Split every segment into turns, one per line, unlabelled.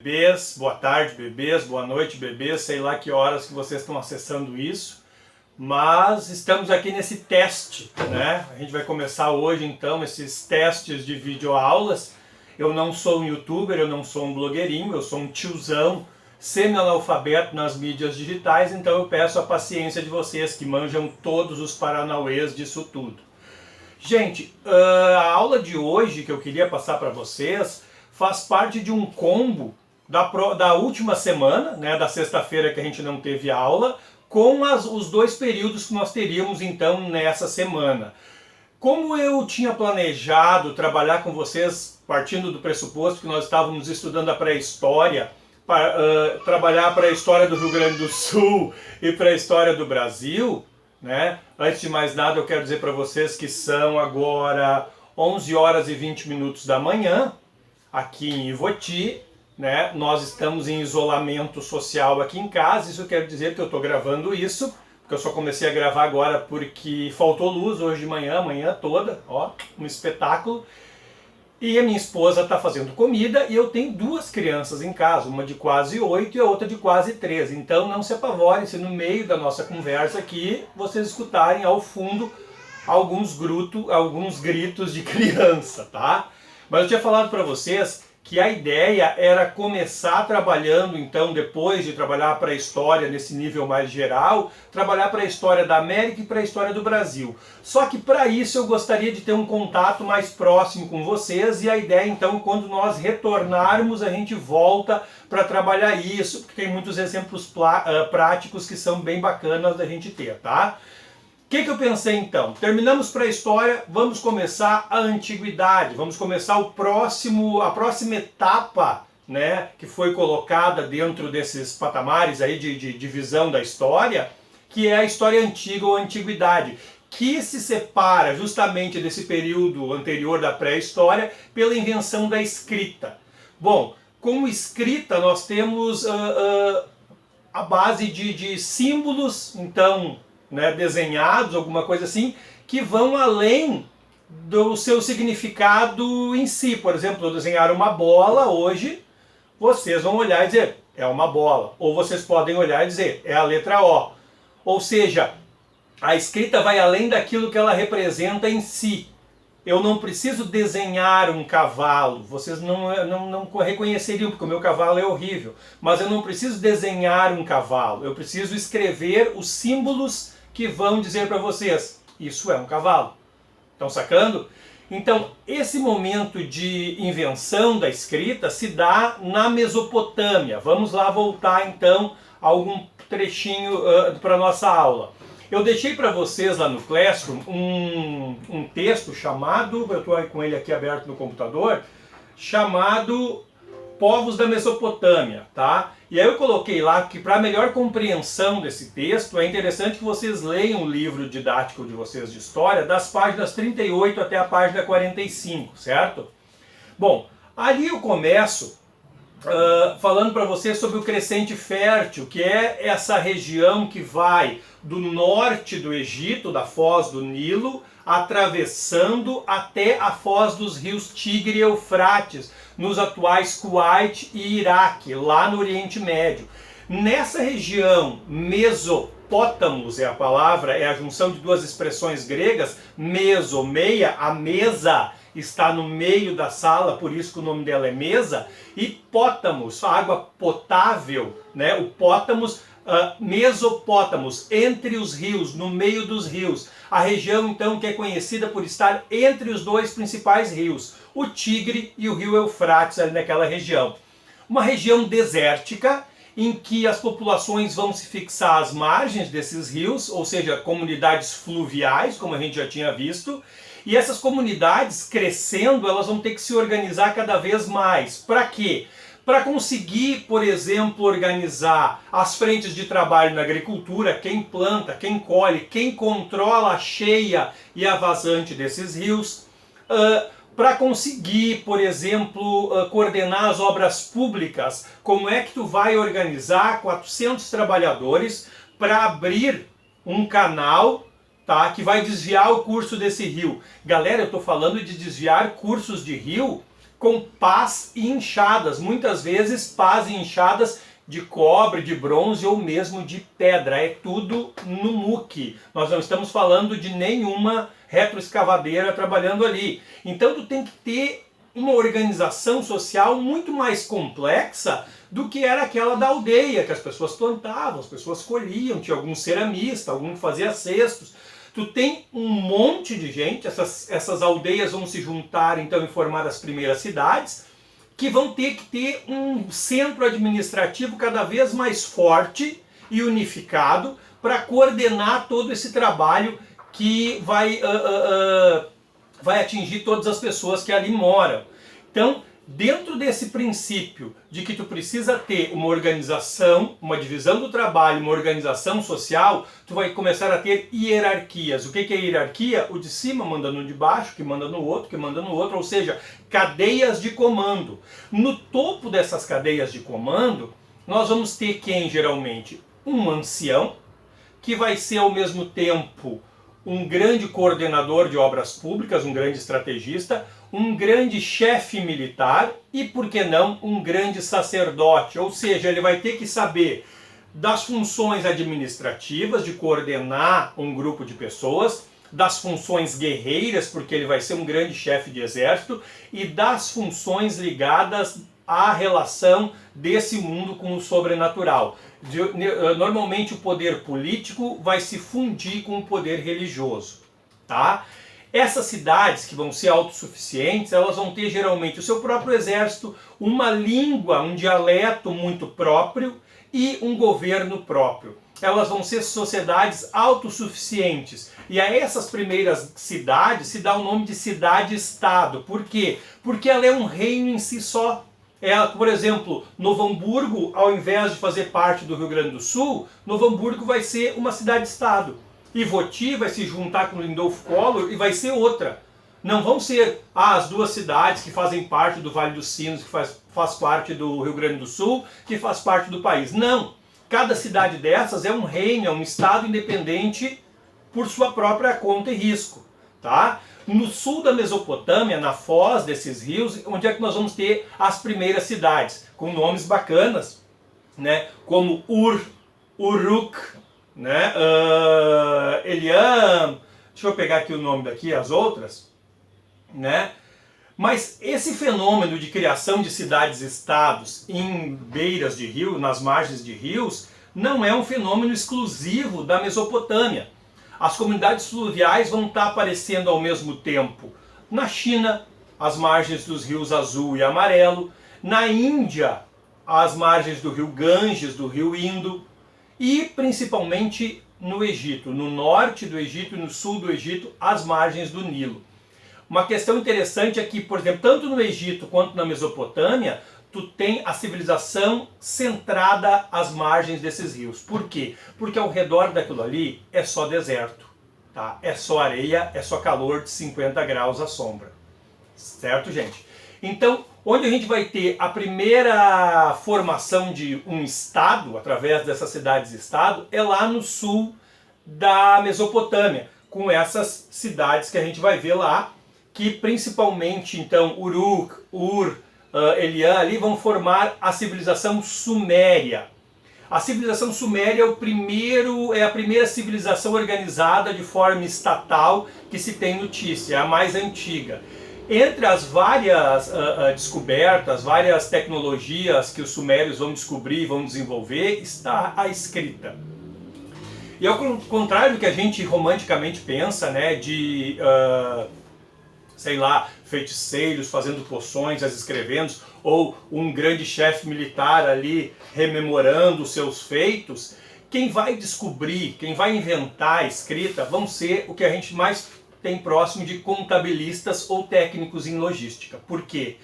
Bebês, boa tarde bebês, boa noite bebês, sei lá que horas que vocês estão acessando isso, mas estamos aqui nesse teste, né? A gente vai começar hoje então esses testes de videoaulas. Eu não sou um youtuber, eu não sou um blogueirinho, eu sou um tiozão semi-analfabeto nas mídias digitais, então eu peço a paciência de vocês que manjam todos os paranauês disso tudo. Gente, a aula de hoje que eu queria passar para vocês faz parte de um combo da última semana, né, da sexta-feira que a gente não teve aula, com os dois períodos que nós teríamos então nessa semana. Como eu tinha planejado trabalhar com vocês partindo do pressuposto que nós estávamos estudando a pré-história, trabalhar para a história do Rio Grande do Sul e para a história do Brasil, né? Antes de mais nada eu quero dizer para vocês que são agora 11 horas e 20 minutos da manhã, aqui em Ivoti, né? Nós estamos em isolamento social aqui em casa, isso quer dizer que eu estou gravando isso, porque eu só comecei a gravar agora porque faltou luz hoje de manhã, a manhã toda, ó, um espetáculo. E a minha esposa está fazendo comida e eu tenho duas crianças em casa, uma de quase 8 e a outra de quase 13. Então não se apavorem se no meio da nossa conversa aqui vocês escutarem ao fundo alguns gritos de criança, tá? Mas eu tinha falado para vocês que a ideia era começar trabalhando, então, depois de trabalhar para a história nesse nível mais geral, trabalhar para a história da América e para a história do Brasil. Só que para isso eu gostaria de ter um contato mais próximo com vocês e a ideia, então, quando nós retornarmos, a gente volta para trabalhar isso, porque tem muitos exemplos práticos que são bem bacanas da gente ter, tá? O que eu pensei então? Terminamos para a história, vamos começar a antiguidade, vamos começar a próxima etapa, né, que foi colocada dentro desses patamares aí de divisão da história, que é a história antiga ou antiguidade, que se separa justamente desse período anterior da pré-história pela invenção da escrita. Bom, como escrita nós temos a base de símbolos, então, né, desenhados, alguma coisa assim, que vão além do seu significado em si. Por exemplo, eu desenhar uma bola hoje, vocês vão olhar e dizer, é uma bola. Ou vocês podem olhar e dizer, é a letra O. Ou seja, a escrita vai além daquilo que ela representa em si. Eu não preciso desenhar um cavalo, vocês não reconheceriam, porque o meu cavalo é horrível. Mas eu não preciso desenhar um cavalo, eu preciso escrever os símbolos que vão dizer para vocês, isso é um cavalo. Estão sacando? Então, esse momento de invenção da escrita se dá na Mesopotâmia. Vamos lá voltar então a algum trechinho para a nossa aula. Eu deixei para vocês lá no Classroom um texto chamado, eu estou com ele aqui aberto no computador, chamado Povos da Mesopotâmia, tá? E aí eu coloquei lá que para melhor compreensão desse texto é interessante que vocês leiam o livro didático de vocês de história das páginas 38 até a página 45, certo? Bom, ali eu começo falando para vocês sobre o Crescente Fértil, que é essa região que vai do norte do Egito, da foz do Nilo, atravessando até a foz dos rios Tigre e Eufrates, nos atuais Kuwait e Iraque, lá no Oriente Médio. Nessa região, Mesopótamos é a palavra, é a junção de duas expressões gregas, meso, meia, a mesa está no meio da sala, por isso que o nome dela é mesa, e pótamos, água potável, né? O pótamos, Mesopótamos, entre os rios, no meio dos rios. A região, então, que é conhecida por estar entre os dois principais rios, o Tigre e o rio Eufrates, ali naquela região. Uma região desértica, em que as populações vão se fixar às margens desses rios, ou seja, comunidades fluviais, como a gente já tinha visto, e essas comunidades crescendo, elas vão ter que se organizar cada vez mais. Para quê? Para conseguir, por exemplo, organizar as frentes de trabalho na agricultura, quem planta, quem colhe, quem controla a cheia e a vazante desses rios, para conseguir, por exemplo, coordenar as obras públicas, como é que tu vai organizar 400 trabalhadores para abrir um canal, tá, que vai desviar o curso desse rio. Galera, eu estou falando de desviar cursos de rio com pás e enxadas, muitas vezes pás e enxadas de cobre, de bronze ou mesmo de pedra. É tudo no muque. Nós não estamos falando de nenhuma retroescavadeira trabalhando ali. Então tu tem que ter uma organização social muito mais complexa do que era aquela da aldeia, que as pessoas plantavam, as pessoas colhiam, tinha algum ceramista, algum que fazia cestos. Tu tem um monte de gente, essas aldeias vão se juntar então e formar as primeiras cidades, que vão ter que ter um centro administrativo cada vez mais forte e unificado para coordenar todo esse trabalho que vai atingir todas as pessoas que ali moram. Então, dentro desse princípio de que tu precisa ter uma organização, uma divisão do trabalho, uma organização social, tu vai começar a ter hierarquias. O que é hierarquia? O de cima manda no de baixo, que manda no outro, que manda no outro, ou seja, cadeias de comando. No topo dessas cadeias de comando, nós vamos ter quem geralmente? Um ancião, que vai ser ao mesmo tempo um grande coordenador de obras públicas, um grande estrategista, um grande chefe militar e, por que não, um grande sacerdote. Ou seja, ele vai ter que saber das funções administrativas, de coordenar um grupo de pessoas, das funções guerreiras, porque ele vai ser um grande chefe de exército, e das funções ligadas à relação desse mundo com o sobrenatural. Normalmente o poder político vai se fundir com o poder religioso, tá? Essas cidades que vão ser autossuficientes, elas vão ter geralmente o seu próprio exército, uma língua, um dialeto muito próprio e um governo próprio. Elas vão ser sociedades autossuficientes. E a essas primeiras cidades se dá o nome de cidade-estado. Por quê? Porque ela é um reino em si só. Ela, por exemplo, Novo Hamburgo, ao invés de fazer parte do Rio Grande do Sul, Novo Hamburgo vai ser uma cidade-estado. Ivoti vai se juntar com Lindolfo Collor e vai ser outra. Não vão ser as duas cidades que fazem parte do Vale dos Sinos, que faz parte do Rio Grande do Sul, que faz parte do país. Não. Cada cidade dessas é um reino, é um estado independente por sua própria conta e risco. Tá? No sul da Mesopotâmia, na foz desses rios, onde é que nós vamos ter as primeiras cidades, com nomes bacanas, né? Como Ur, Uruk, né? Eliam, deixa eu pegar aqui o nome daqui, as outras, né? Mas esse fenômeno de criação de cidades-estados em beiras de rio, nas margens de rios, não é um fenômeno exclusivo da Mesopotâmia. As comunidades fluviais vão estar aparecendo ao mesmo tempo na China, às margens dos rios Azul e Amarelo, na Índia, às margens do rio Ganges, do rio Indo, e principalmente no Egito, no norte do Egito e no sul do Egito, às margens do Nilo. Uma questão interessante é que, por exemplo, tanto no Egito quanto na Mesopotâmia, tu tem a civilização centrada às margens desses rios. Por quê? Porque ao redor daquilo ali é só deserto, tá? É só areia, é só calor de 50 graus à sombra. Certo, gente? Então, onde a gente vai ter a primeira formação de um estado, através dessas cidades-estado, é lá no sul da Mesopotâmia, com essas cidades que a gente vai ver lá, que principalmente, então, Uruk, Ur, Eliam, ali vão formar a civilização suméria. A civilização suméria é a primeira civilização organizada de forma estatal que se tem notícia, é a mais antiga. Entre as várias descobertas, várias tecnologias que os sumérios vão descobrir e vão desenvolver, está a escrita. E ao contrário do que a gente romanticamente pensa, né, de, sei lá, feiticeiros fazendo poções, as escrevendo, ou um grande chefe militar ali rememorando os seus feitos, quem vai descobrir, quem vai inventar a escrita vão ser o que a gente mais tem próximo de contabilistas ou técnicos em logística. Por quê?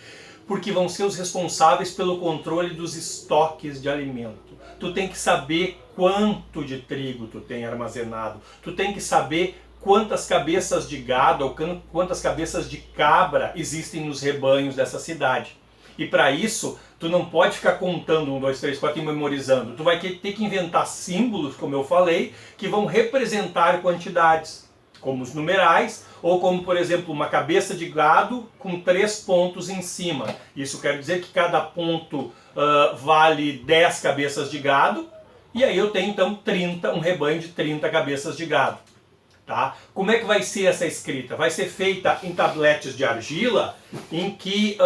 Porque vão ser os responsáveis pelo controle dos estoques de alimento. Tu tem que saber quanto de trigo tu tem armazenado. Tu tem que saber quantas cabeças de gado ou quantas cabeças de cabra existem nos rebanhos dessa cidade. E para isso, tu não pode ficar contando 1, 2, 3, 4 e memorizando. Tu vai ter que inventar símbolos, como eu falei, que vão representar quantidades. como os numerais, ou como, por exemplo, uma cabeça de gado com 3 pontos em cima. Isso quer dizer que cada ponto vale 10 cabeças de gado, e aí eu tenho então 30, um rebanho de 30 cabeças de gado. Tá? Como é que vai ser essa escrita? Vai ser feita em tabletes de argila, em que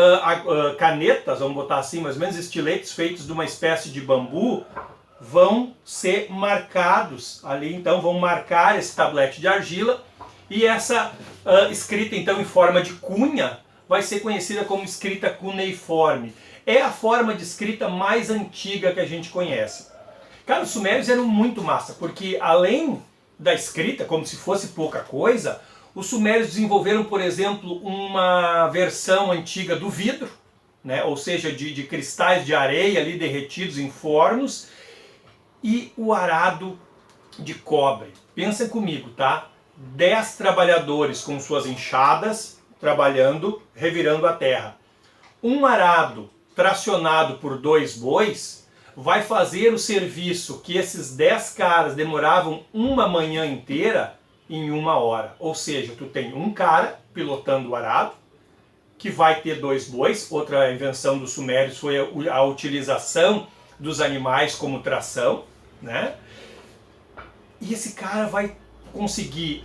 canetas, vamos botar assim, mais ou menos estiletes feitos de uma espécie de bambu, vão ser marcados ali, então vão marcar esse tablete de argila, e essa escrita então em forma de cunha vai ser conhecida como escrita cuneiforme. É a forma de escrita mais antiga que a gente conhece. Cara, os sumérios eram muito massa, porque além da escrita, como se fosse pouca coisa, os sumérios desenvolveram, por exemplo, uma versão antiga do vidro, né? Ou seja, de cristais de areia ali derretidos em fornos, e o arado de cobre. Pensa comigo, tá? 10 trabalhadores com suas enxadas, trabalhando, revirando a terra. Um arado tracionado por 2 bois vai fazer o serviço que esses 10 caras demoravam uma manhã inteira em 1 hora. Ou seja, tu tem um cara pilotando o arado, que vai ter 2 bois. Outra invenção dos sumérios foi a utilização dos animais como tração, né? E esse cara vai conseguir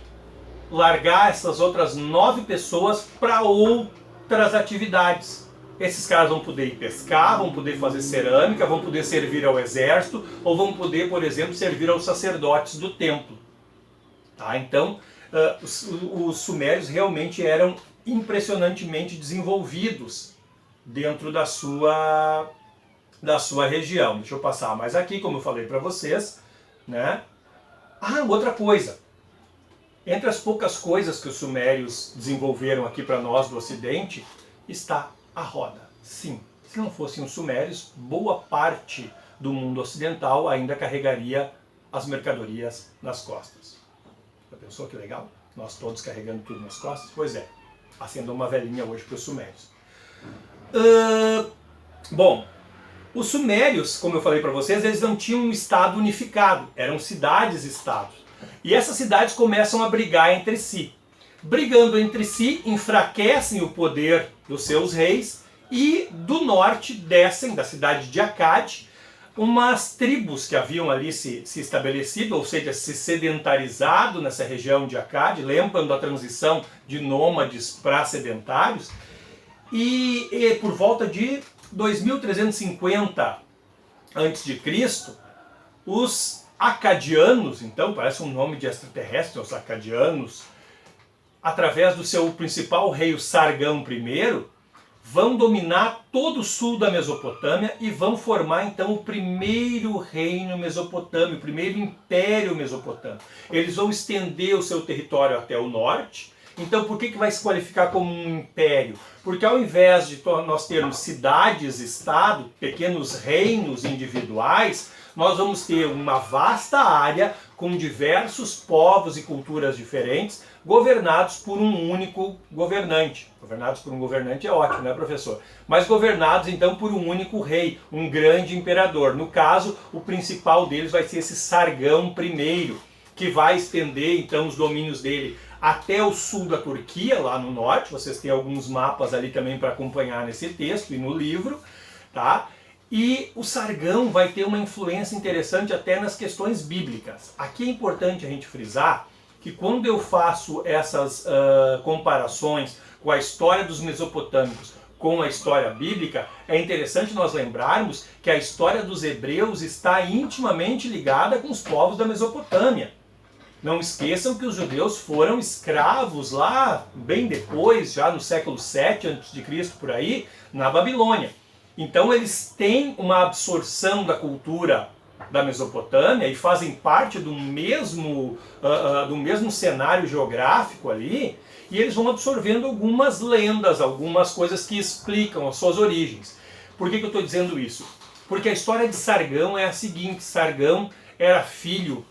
largar essas outras 9 pessoas para outras atividades. Esses caras vão poder ir pescar, vão poder fazer cerâmica, vão poder servir ao exército, ou vão poder, por exemplo, servir aos sacerdotes do templo. Tá? Então, os sumérios realmente eram impressionantemente desenvolvidos dentro da sua região. Deixa eu passar mais aqui, como eu falei para vocês, né? Outra coisa. Entre as poucas coisas que os sumérios desenvolveram aqui para nós do Ocidente, está a roda. Sim, se não fossem os sumérios, boa parte do mundo ocidental ainda carregaria as mercadorias nas costas. Já pensou que legal? Nós todos carregando tudo nas costas? Pois é, acendeu uma velhinha hoje para os sumérios. Bom, os sumérios, como eu falei para vocês, eles não tinham um estado unificado, eram cidades-estados. E essas cidades começam a brigar entre si. Brigando entre si, enfraquecem o poder dos seus reis, e do norte descem, da cidade de Acade, umas tribos que haviam ali se estabelecido, ou seja, se sedentarizado nessa região de Acade, lembrando a transição de nômades para sedentários, e por volta de 2350 a.C., os acadianos, então parece um nome de extraterrestre, os acadianos, através do seu principal rei, o Sargão I, vão dominar todo o sul da Mesopotâmia e vão formar então o primeiro reino mesopotâmico, o primeiro império mesopotâmico. Eles vão estender o seu território até o norte. Então por que vai se qualificar como um império? Porque ao invés de nós termos cidades-estado, pequenos reinos individuais, nós vamos ter uma vasta área com diversos povos e culturas diferentes, governados por um único governante. Governados por um governante é ótimo, né, professor? Mas governados então por um único rei, um grande imperador. No caso, o principal deles vai ser esse Sargão I, que vai estender então os domínios dele até o sul da Turquia, lá no norte. Vocês têm alguns mapas ali também para acompanhar nesse texto e no livro, tá? E o Sargão vai ter uma influência interessante até nas questões bíblicas. Aqui é importante a gente frisar que quando eu faço essas comparações com a história dos mesopotâmicos com a história bíblica, é interessante nós lembrarmos que a história dos hebreus está intimamente ligada com os povos da Mesopotâmia. Não esqueçam que os judeus foram escravos lá, bem depois, já no século 7 a.C., por aí, na Babilônia. Então eles têm uma absorção da cultura da Mesopotâmia e fazem parte do mesmo cenário geográfico ali, e eles vão absorvendo algumas lendas, algumas coisas que explicam as suas origens. Por que eu estou dizendo isso? Porque a história de Sargão é a seguinte: Sargão era filho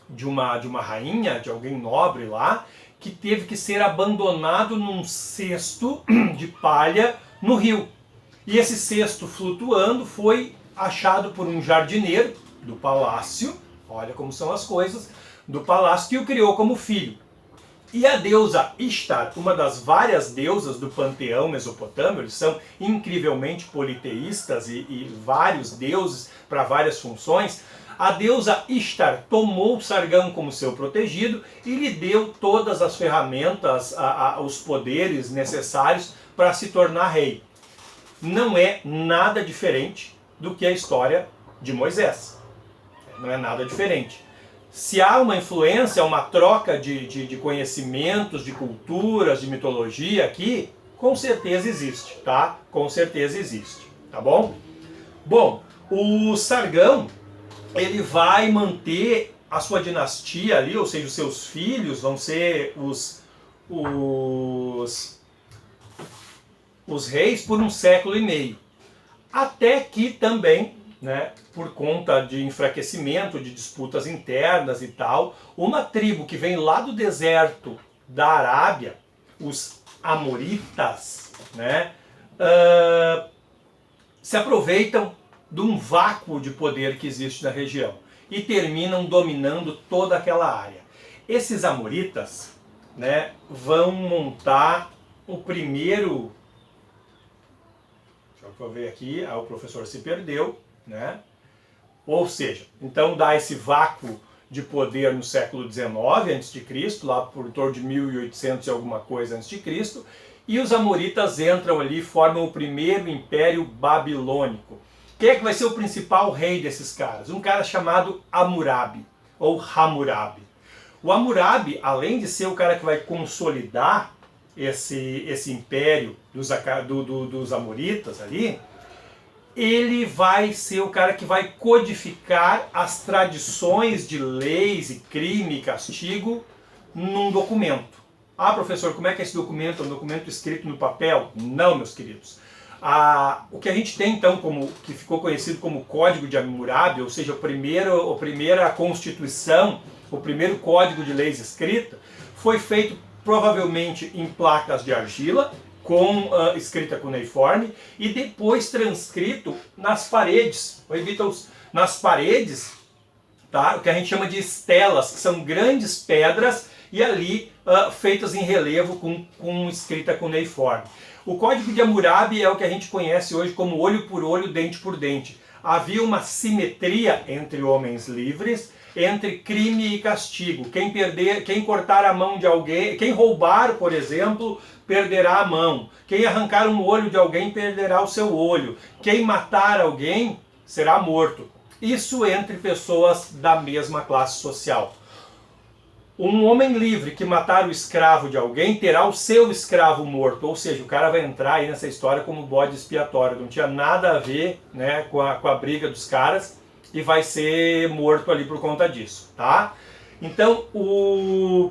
de uma rainha, de alguém nobre lá, que teve que ser abandonado num cesto de palha no rio. E esse cesto flutuando foi achado por um jardineiro do palácio, olha como são as coisas, do palácio, que o criou como filho. E a deusa Ishtar, uma das várias deusas do panteão mesopotâmio, eles são incrivelmente politeístas e vários deuses para várias funções. A deusa Ishtar tomou o Sargão como seu protegido e lhe deu todas as ferramentas, os poderes necessários para se tornar rei. Não é nada diferente do que a história de Moisés. Não é nada diferente. Se há uma influência, uma troca de conhecimentos, de culturas, de mitologia aqui, com certeza existe, tá? Com certeza existe, tá bom? Bom, o Sargão, ele vai manter a sua dinastia ali, ou seja, os seus filhos vão ser os reis por 1,5 século. Até que também, né, por conta de enfraquecimento, de disputas internas e tal, uma tribo que vem lá do deserto da Arábia, os Amoritas, né, se aproveitam de um vácuo de poder que existe na região e terminam dominando toda aquela área. Esses Amoritas, né, vão montar o primeiro... Deixa eu ver aqui, o professor se perdeu, né? Ou seja, então dá esse vácuo de poder no século XIX a.C., lá por torno de 1800 e alguma coisa a.C., e os Amoritas entram ali e formam o primeiro império babilônico. Quem é que vai ser o principal rei desses caras? Um cara chamado Hammurabi, ou Hammurabi. O Hammurabi, além de ser o cara que vai consolidar esse império dos Amoritas ali, ele vai ser o cara que vai codificar as tradições de leis e crime e castigo num documento. Ah, professor, como é que é esse documento? É um documento escrito no papel? Não, meus queridos. O que a gente tem então, que ficou conhecido como Código de Hammurabi, ou seja, a primeira Constituição, o primeiro Código de Leis escrita, foi feito provavelmente em placas de argila, escrita cuneiforme, e depois transcrito nas paredes. Nas paredes, tá? O que a gente chama de estelas, que são grandes pedras, e ali feitas em relevo com escrita cuneiforme. O Código de Hammurabi é o que a gente conhece hoje como olho por olho, dente por dente. Havia uma simetria entre homens livres, entre crime e castigo. Quem cortar a mão de alguém, quem roubar, por exemplo, perderá a mão. Quem arrancar um olho de alguém perderá o seu olho. Quem matar alguém será morto. Isso entre pessoas da mesma classe social. Um homem livre que matar o escravo de alguém terá o seu escravo morto, ou seja, o cara vai entrar aí nessa história como bode expiatório, não tinha nada a ver, né, com a briga dos caras e vai ser morto ali por conta disso, tá? Então o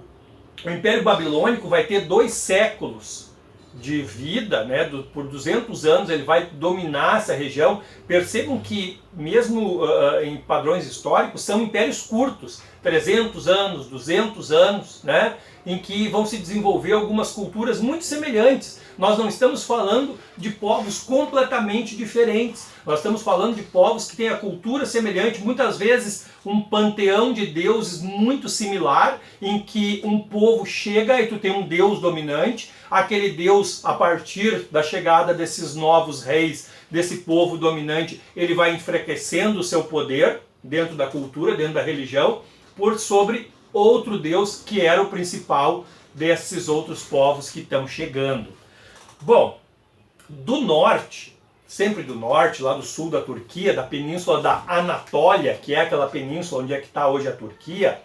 Império Babilônico vai ter 2 séculos de vida, né, por 200 anos ele vai dominar essa região. Percebam que mesmo em padrões históricos são impérios curtos, 300 anos, 200 anos, né, em que vão se desenvolver algumas culturas muito semelhantes. Nós não estamos falando de povos completamente diferentes, nós estamos falando de povos que têm a cultura semelhante, muitas vezes um panteão de deuses muito similar, em que um povo chega e tu tem um deus dominante, aquele deus, a partir da chegada desses novos reis, desse povo dominante, ele vai enfraquecendo o seu poder dentro da cultura, dentro da religião, por sobre outro deus que era o principal desses outros povos que estão chegando. Bom, do norte, sempre do norte, lá do sul da Turquia, da península da Anatólia, que é aquela península onde é que está hoje a Turquia,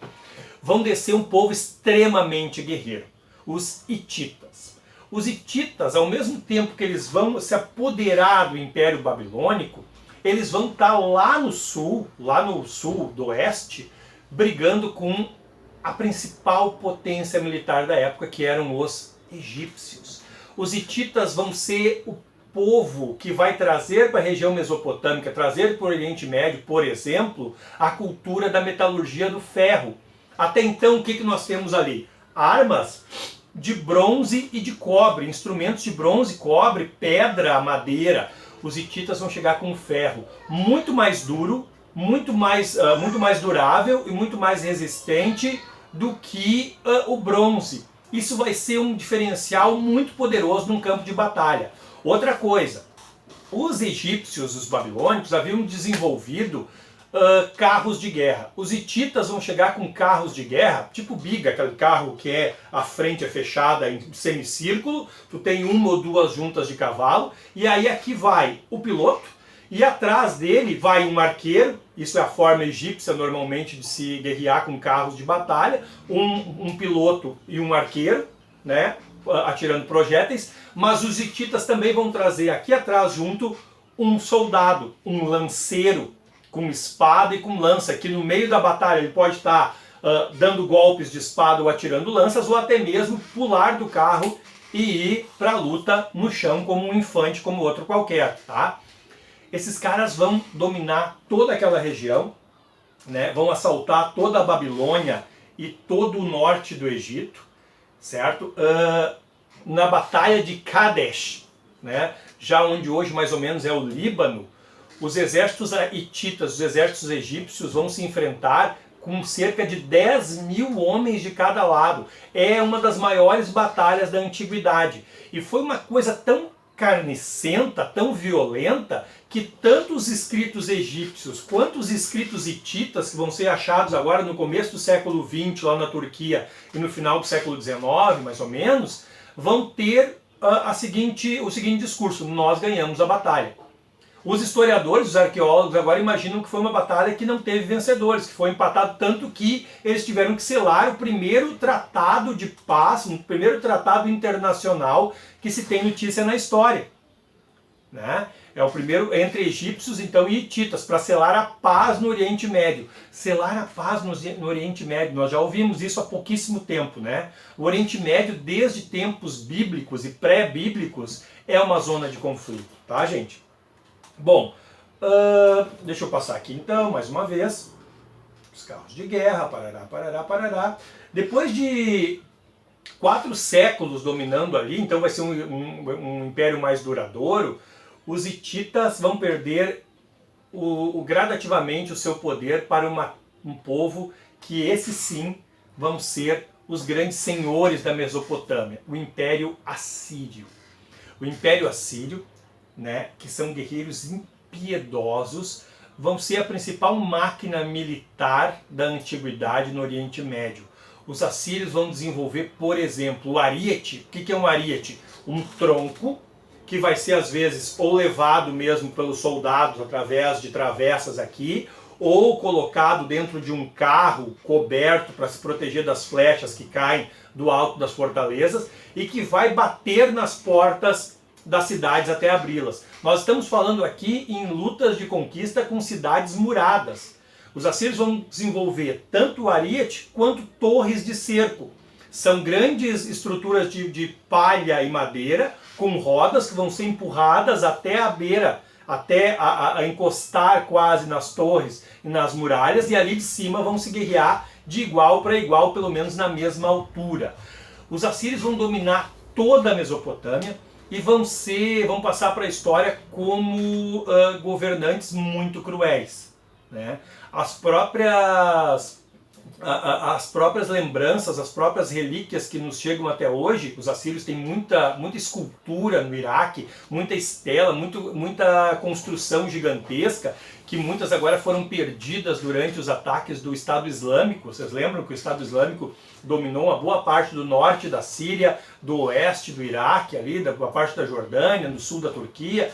vão descer um povo extremamente guerreiro, os hititas. Os hititas, ao mesmo tempo que eles vão se apoderar do Império Babilônico, eles vão estar lá no sul do oeste, brigando com a principal potência militar da época, que eram os egípcios. Os hititas vão ser o povo que vai trazer para a região mesopotâmica, trazer para o Oriente Médio, por exemplo, a cultura da metalurgia do ferro. Até então, o que nós temos ali? Armas de bronze e de cobre, instrumentos de bronze, cobre, pedra, madeira. Os hititas vão chegar com ferro muito mais duro, muito mais durável e muito mais resistente do que o bronze. Isso vai ser um diferencial muito poderoso num campo de batalha. Outra coisa, os egípcios, os babilônicos, haviam desenvolvido carros de guerra. Os hititas vão chegar com carros de guerra, tipo biga, aquele carro que a frente é fechada em semicírculo, tu tem uma ou duas juntas de cavalo, e aí aqui vai o piloto, e atrás dele vai um arqueiro, isso é a forma egípcia normalmente de se guerrear com carros de batalha, um piloto e um arqueiro, né, atirando projéteis, mas os hititas também vão trazer aqui atrás junto um soldado, um lanceiro, com espada e com lança, que no meio da batalha ele pode estar dando golpes de espada ou atirando lanças, ou até mesmo pular do carro e ir para a luta no chão como um infante, como outro qualquer, tá? Esses caras vão dominar toda aquela região, né? Vão assaltar toda a Babilônia e todo o norte do Egito, certo? Na batalha de Kadesh, né? Já onde hoje mais ou menos é o Líbano, os exércitos hititas, os exércitos egípcios vão se enfrentar com cerca de 10.000 homens de cada lado. É uma das maiores batalhas da antiguidade. E foi uma coisa tão carnicenta, tão violenta, que tanto os escritos egípcios quanto os escritos hititas, que vão ser achados agora no começo do século XX, lá na Turquia, e no final do século XIX, mais ou menos, vão ter o seguinte discurso: nós ganhamos a batalha. Os historiadores, os arqueólogos agora imaginam que foi uma batalha que não teve vencedores, que foi empatado tanto que eles tiveram que selar o primeiro tratado de paz, o primeiro tratado internacional que se tem notícia na história, né? É o primeiro entre egípcios então e hititas, para selar a paz no Oriente Médio. Selar a paz no Oriente Médio, nós já ouvimos isso há pouquíssimo tempo, né? O Oriente Médio, desde tempos bíblicos e pré-bíblicos, é uma zona de conflito, tá, gente? Bom, deixa eu passar aqui então, mais uma vez. Os carros de guerra, parará, parará, parará. Depois de 4 séculos dominando ali, então vai ser um império mais duradouro, os hititas vão perder gradativamente o seu poder para um povo que esses sim vão ser os grandes senhores da Mesopotâmia, o Império Assírio. O Império Assírio, né, que são guerreiros impiedosos, vão ser a principal máquina militar da antiguidade no Oriente Médio. Os assírios vão desenvolver, por exemplo, o ariete. O que é um ariete? Um tronco que vai ser às vezes ou levado mesmo pelos soldados através de travessas aqui, ou colocado dentro de um carro coberto para se proteger das flechas que caem do alto das fortalezas e que vai bater nas portas das cidades até abri-las. Nós estamos falando aqui em lutas de conquista com cidades muradas. Os assírios vão desenvolver tanto o ariete quanto torres de cerco. São grandes estruturas de palha e madeira com rodas que vão ser empurradas até a beira, até a encostar quase nas torres e nas muralhas, e ali de cima vão se guerrear de igual para igual, pelo menos na mesma altura. Os assírios vão dominar toda a Mesopotâmia e vão passar para a história como governantes muito cruéis, né? As próprias lembranças, as próprias relíquias que nos chegam até hoje, os assírios têm muita escultura no Iraque, muita estela, muita construção gigantesca, que muitas agora foram perdidas durante os ataques do Estado Islâmico. Vocês lembram que o Estado Islâmico dominou uma boa parte do norte da Síria, do oeste do Iraque, ali, da boa parte da Jordânia, no sul da Turquia?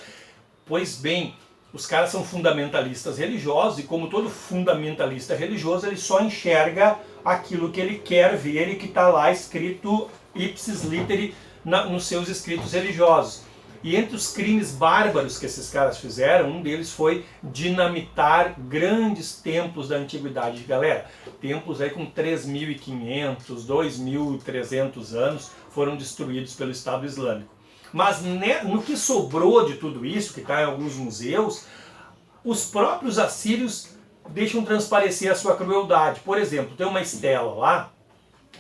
Pois bem, os caras são fundamentalistas religiosos, e como todo fundamentalista religioso, ele só enxerga aquilo que ele quer ver e que está lá escrito ipsis literi nos seus escritos religiosos. E entre os crimes bárbaros que esses caras fizeram, um deles foi dinamitar grandes templos da antiguidade. Galera, templos aí com 3.500, 2.300 anos foram destruídos pelo Estado Islâmico. Mas no que sobrou de tudo isso, que está em alguns museus, os próprios assírios deixam transparecer a sua crueldade. Por exemplo, tem uma estela lá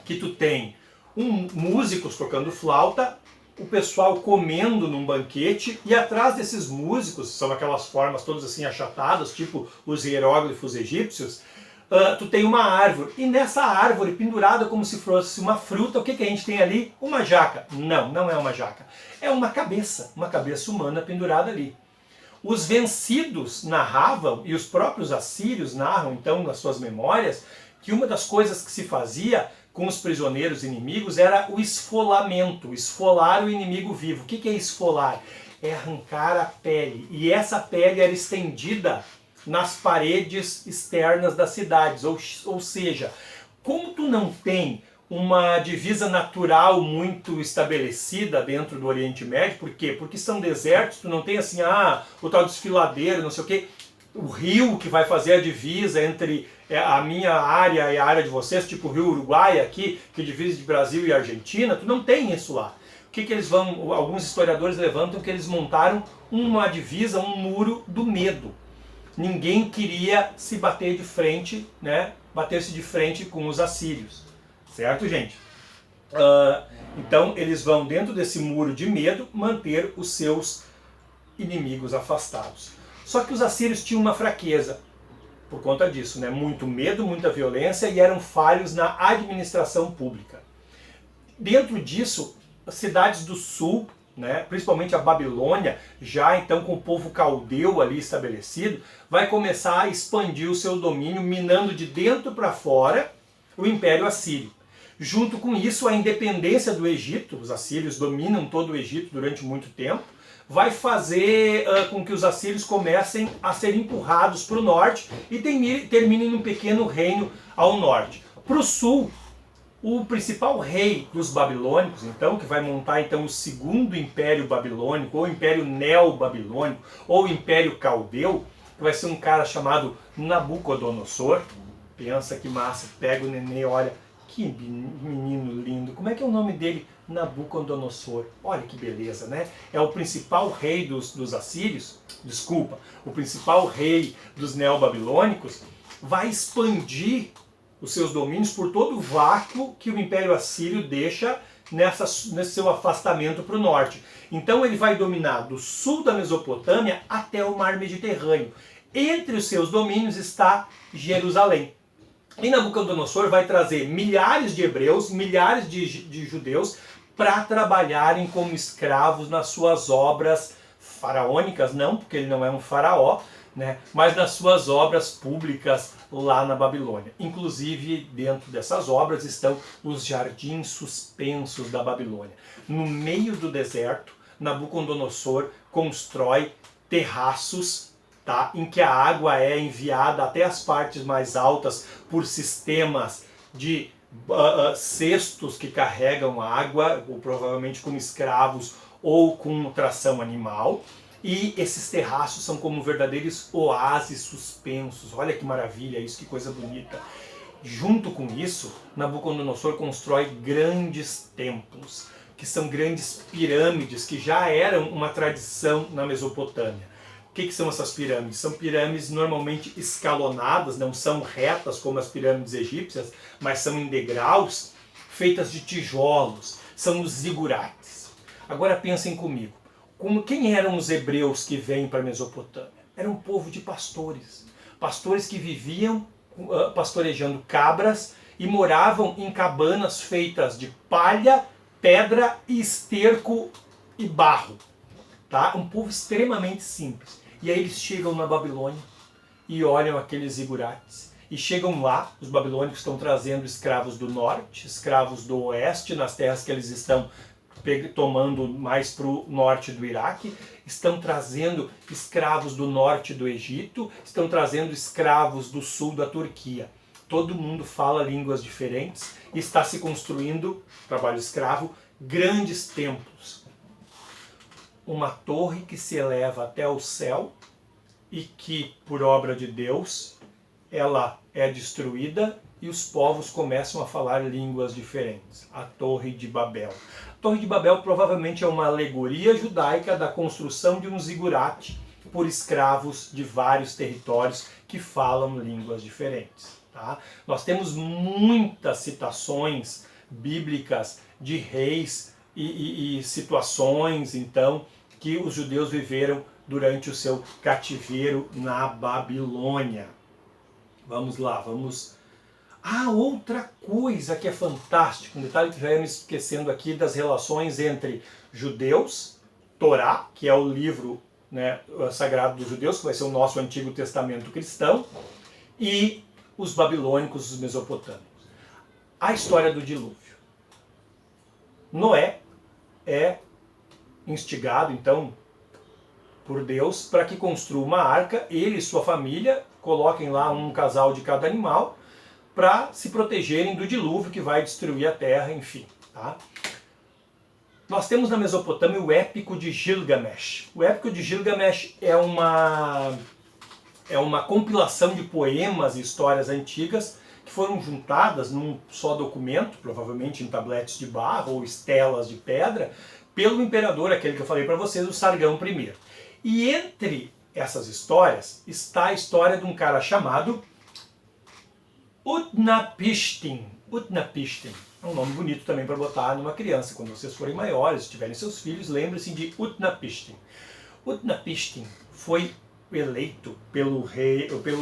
que tu tem músicos tocando flauta, o pessoal comendo num banquete, e atrás desses músicos, são aquelas formas todas assim achatadas, tipo os hieróglifos egípcios, tu tem uma árvore, e nessa árvore, pendurada como se fosse uma fruta, o que a gente tem ali? Uma jaca. Não, não é uma jaca. É uma cabeça humana pendurada ali. Os vencidos narravam, e os próprios assírios narram, então, nas suas memórias, que uma das coisas que se fazia com os prisioneiros inimigos era o esfolamento, esfolar o inimigo vivo. O que é esfolar? É arrancar a pele, e essa pele era estendida nas paredes externas das cidades, ou seja, como tu não tem uma divisa natural muito estabelecida dentro do Oriente Médio, por quê? Porque são desertos, tu não tem assim, o tal desfiladeiro, não sei o quê, o rio que vai fazer a divisa entre a minha área e a área de vocês, tipo o Rio Uruguai aqui, que divisa de Brasil e Argentina, tu não tem isso lá. O que eles vão, alguns historiadores levantam que eles montaram uma divisa, um muro do medo. Ninguém queria se bater de frente, né? Bater-se de frente com os assírios. Certo, gente? Então eles vão, dentro desse muro de medo, manter os seus inimigos afastados. Só que os assírios tinham uma fraqueza por conta disso, né? Muito medo, muita violência, e eram falhos na administração pública. Dentro disso, as cidades do sul, né, principalmente a Babilônia, já então com o povo caldeu ali estabelecido, vai começar a expandir o seu domínio, minando de dentro para fora o Império Assírio. Junto com isso, a independência do Egito, os assírios dominam todo o Egito durante muito tempo, vai fazer com que os assírios comecem a ser empurrados para o norte e terminem num pequeno reino ao norte. Para o sul, o principal rei dos babilônicos, então, que vai montar então o segundo império babilônico, ou império neo-babilônico, ou império caldeu, que vai ser um cara chamado Nabucodonosor. Pensa que massa, pega o nenê, olha, que menino lindo. Como é que é o nome dele? Nabucodonosor. Olha que beleza, né? É o principal rei dos assírios, desculpa, o principal rei dos neobabilônicos, vai expandir os seus domínios por todo o vácuo que o Império Assírio deixa nesse seu afastamento para o norte. Então ele vai dominar do sul da Mesopotâmia até o Mar Mediterrâneo. Entre os seus domínios está Jerusalém. E Nabucodonosor vai trazer milhares de hebreus, milhares de judeus para trabalharem como escravos nas suas obras faraônicas, não, porque ele não é um faraó, né, mas nas suas obras públicas lá na Babilônia. Inclusive, dentro dessas obras estão os jardins suspensos da Babilônia. No meio do deserto, Nabucodonosor constrói terraços, tá, em que a água é enviada até as partes mais altas por sistemas de cestos que carregam água, ou provavelmente como escravos ou com tração animal. E esses terraços são como verdadeiros oásis suspensos. Olha que maravilha isso, que coisa bonita. Junto com isso, Nabucodonosor constrói grandes templos, que são grandes pirâmides, que já eram uma tradição na Mesopotâmia. O que são essas pirâmides? São pirâmides normalmente escalonadas, não são retas como as pirâmides egípcias, mas são em degraus, feitas de tijolos. São os zigurates. Agora pensem comigo. Quem eram os hebreus que vêm para a Mesopotâmia? Era um povo de pastores. Pastores que viviam pastorejando cabras e moravam em cabanas feitas de palha, pedra, esterco e barro. Tá? Um povo extremamente simples. E aí eles chegam na Babilônia e olham aqueles zigurates. E chegam lá, os babilônicos estão trazendo escravos do norte, escravos do oeste, nas terras que eles estão tomando mais para o norte do Iraque, estão trazendo escravos do norte do Egito, estão trazendo escravos do sul da Turquia. Todo mundo fala línguas diferentes e está se construindo, trabalho escravo, grandes templos. Uma torre que se eleva até o céu e que, por obra de Deus, ela é destruída e os povos começam a falar línguas diferentes. A Torre de Babel. A Torre de Babel provavelmente é uma alegoria judaica da construção de um zigurate por escravos de vários territórios que falam línguas diferentes. Tá? Nós temos muitas citações bíblicas de reis e situações, então, que os judeus viveram durante o seu cativeiro na Babilônia. Vamos lá, vamos... Ah, outra coisa que é fantástica, um detalhe que já ia me esquecendo aqui das relações entre judeus, Torá, que é o livro, né, sagrado dos judeus, que vai ser o nosso Antigo Testamento cristão, e os babilônicos, os mesopotâmicos. A história do dilúvio. Noé é instigado, então, por Deus para que construa uma arca, ele e sua família coloquem lá um casal de cada animal para se protegerem do dilúvio que vai destruir a terra, enfim. Tá? Nós temos na Mesopotâmia o Épico de Gilgamesh. O Épico de Gilgamesh é uma compilação de poemas e histórias antigas que foram juntadas num só documento, provavelmente em tabletes de barro ou estelas de pedra, pelo imperador, aquele que eu falei para vocês, o Sargão I. E entre essas histórias está a história de um cara chamado Utnapishtim. Utnapishtim é um nome bonito também para botar numa criança. Quando vocês forem maiores, tiverem seus filhos, lembre-se de Utnapishtim. Utnapishtim foi eleito pelo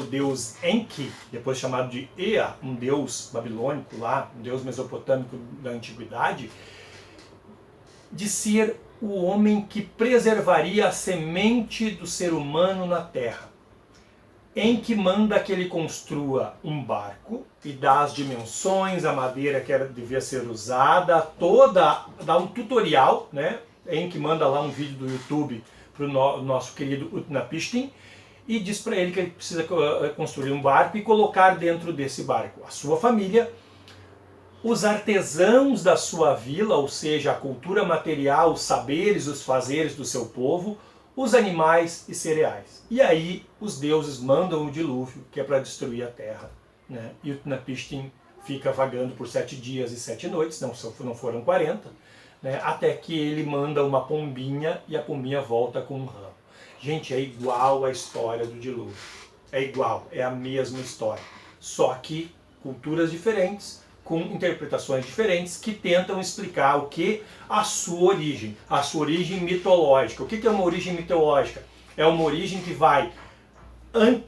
deus Enki, depois chamado de Ea, um deus babilônico lá, um deus mesopotâmico da antiguidade, de ser o homem que preservaria a semente do ser humano na terra. Enki manda que ele construa um barco e dá as dimensões, a madeira que devia ser usada, dá um tutorial, né? Enki manda lá um vídeo do YouTube para o nosso querido Utnapishtim e diz para ele que ele precisa construir um barco e colocar dentro desse barco a sua família, os artesãos da sua vila, ou seja, a cultura material, os saberes, os fazeres do seu povo, os animais e cereais. E aí os deuses mandam o dilúvio, que é para destruir a terra. Né? E Utnapishtim fica vagando por 7 dias e 7 noites, não foram 40, né? Até que ele manda uma pombinha e a pombinha volta com um ramo. Gente, é igual a história do dilúvio. É igual, é a mesma história. Só que culturas diferentes, com interpretações diferentes, que tentam explicar o que? A sua origem mitológica. O que é uma origem mitológica? É uma origem que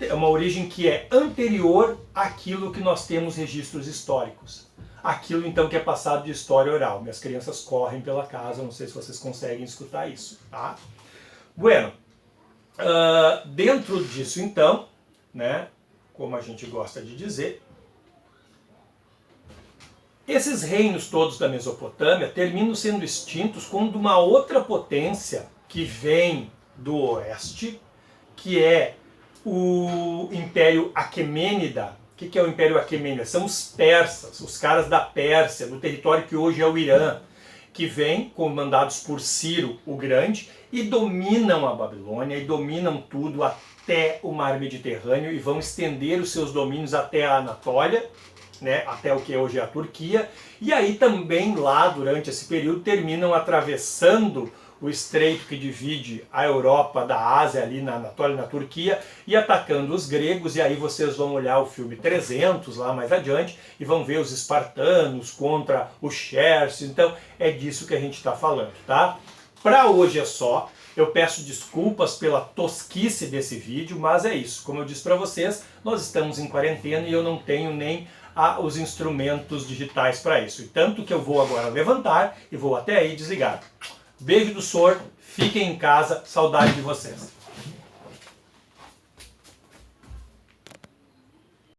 é uma origem que é anterior àquilo que nós temos registros históricos. Aquilo então que é passado de história oral. Minhas crianças correm pela casa, não sei se vocês conseguem escutar isso. Tá? Bueno, dentro disso então, né, como a gente gosta de dizer, esses reinos todos da Mesopotâmia terminam sendo extintos quando uma outra potência que vem do oeste, que é o Império Aquemênida. O que é o Império Aquemênida? São os persas, os caras da Pérsia, do território que hoje é o Irã, que vêm comandados por Ciro o Grande e dominam a Babilônia e dominam tudo até o Mar Mediterrâneo e vão estender os seus domínios até a Anatólia, né, até o que hoje é a Turquia, e aí também lá durante esse período terminam atravessando o estreito que divide a Europa da Ásia ali na Anatólia, na Turquia, e atacando os gregos, e aí vocês vão olhar o filme 300 lá mais adiante e vão ver os espartanos contra os Xerxes. Então é disso que a gente está falando, tá? Para hoje é só. Eu peço desculpas pela tosquice desse vídeo, mas é isso. Como eu disse para vocês, nós estamos em quarentena e eu não tenho nem os instrumentos digitais para isso. E tanto que eu vou agora levantar e vou até aí desligar. Beijo do Sor, fiquem em casa, saudade de vocês.